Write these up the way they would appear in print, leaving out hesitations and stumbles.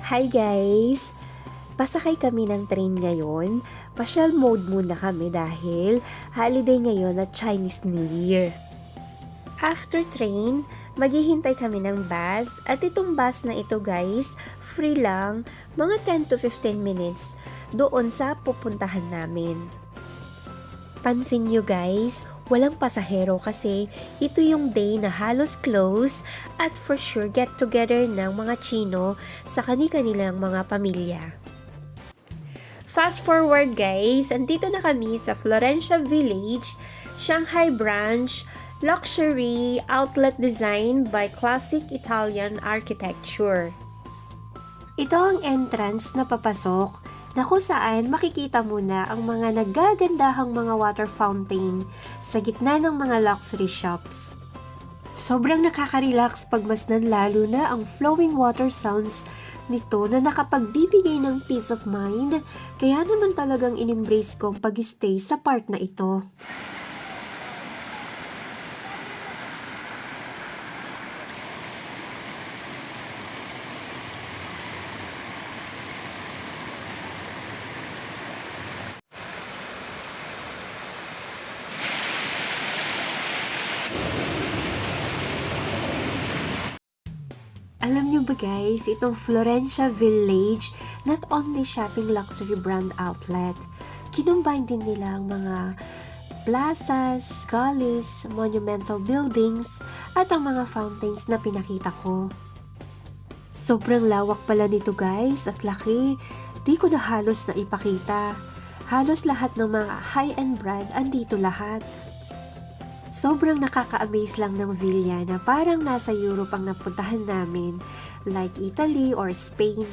Hi guys! Pasakay kami ng train ngayon. Pasyal mode muna kami dahil holiday ngayon at Chinese New Year. After train, maghihintay kami ng bus at itong bus na ito guys, free lang, mga 10 to 15 minutes doon sa pupuntahan namin. Pansin nyo guys, walang pasahero kasi ito yung day na halos close at for sure get together ng mga Chino sa kani-kanilang mga pamilya. Fast forward guys, andito na kami sa Florencia Village, Shanghai branch, luxury outlet design by classic Italian architecture. Ito ang entrance na papasok na kung saan makikita mo na ang mga nagagandahang mga water fountain sa gitna ng mga luxury shops. Sobrang nakaka-relax pagmasdan lalo na ang flowing water sounds nito na nakapagbibigay ng peace of mind, kaya naman talagang in-embrace ko ang pag-stay sa part na ito. Alam niyo ba guys, itong Florencia Village, not only shopping luxury brand outlet, kinumbine din nila ang mga plazas, gullies, monumental buildings, at ang mga fountains na pinakita ko. Sobrang lawak pala nito guys at laki, di ko na halos na ipakita. Halos lahat ng mga high-end brand andito lahat. Sobrang nakaka-amaze lang ng villa na parang nasa Europe ang napuntahan namin, like Italy or Spain.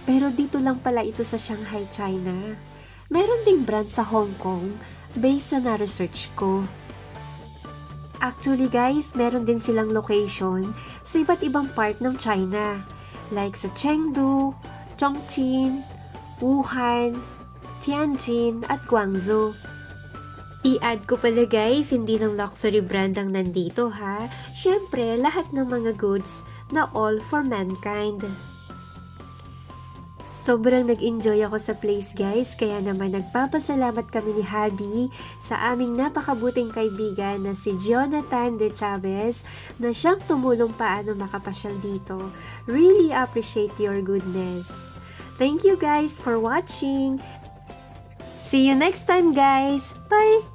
Pero dito lang pala ito sa Shanghai, China. Meron ding brand sa Hong Kong, based sa na-research ko. Actually guys, meron din silang location sa iba't ibang part ng China, like sa Chengdu, Chongqing, Wuhan, Tianjin at Guangzhou. I-add ko pala guys, hindi ng luxury brand ang nandito ha. Syempre, lahat ng mga goods na all for mankind. Sobrang nag-enjoy ako sa place guys, kaya naman nagpapasalamat kami ni Habi sa aming napakabuting kaibigan na si Jonathan De Chavez na siyang tumulong paano makapasyal dito. Really appreciate your goodness. Thank you guys for watching. See you next time guys. Bye!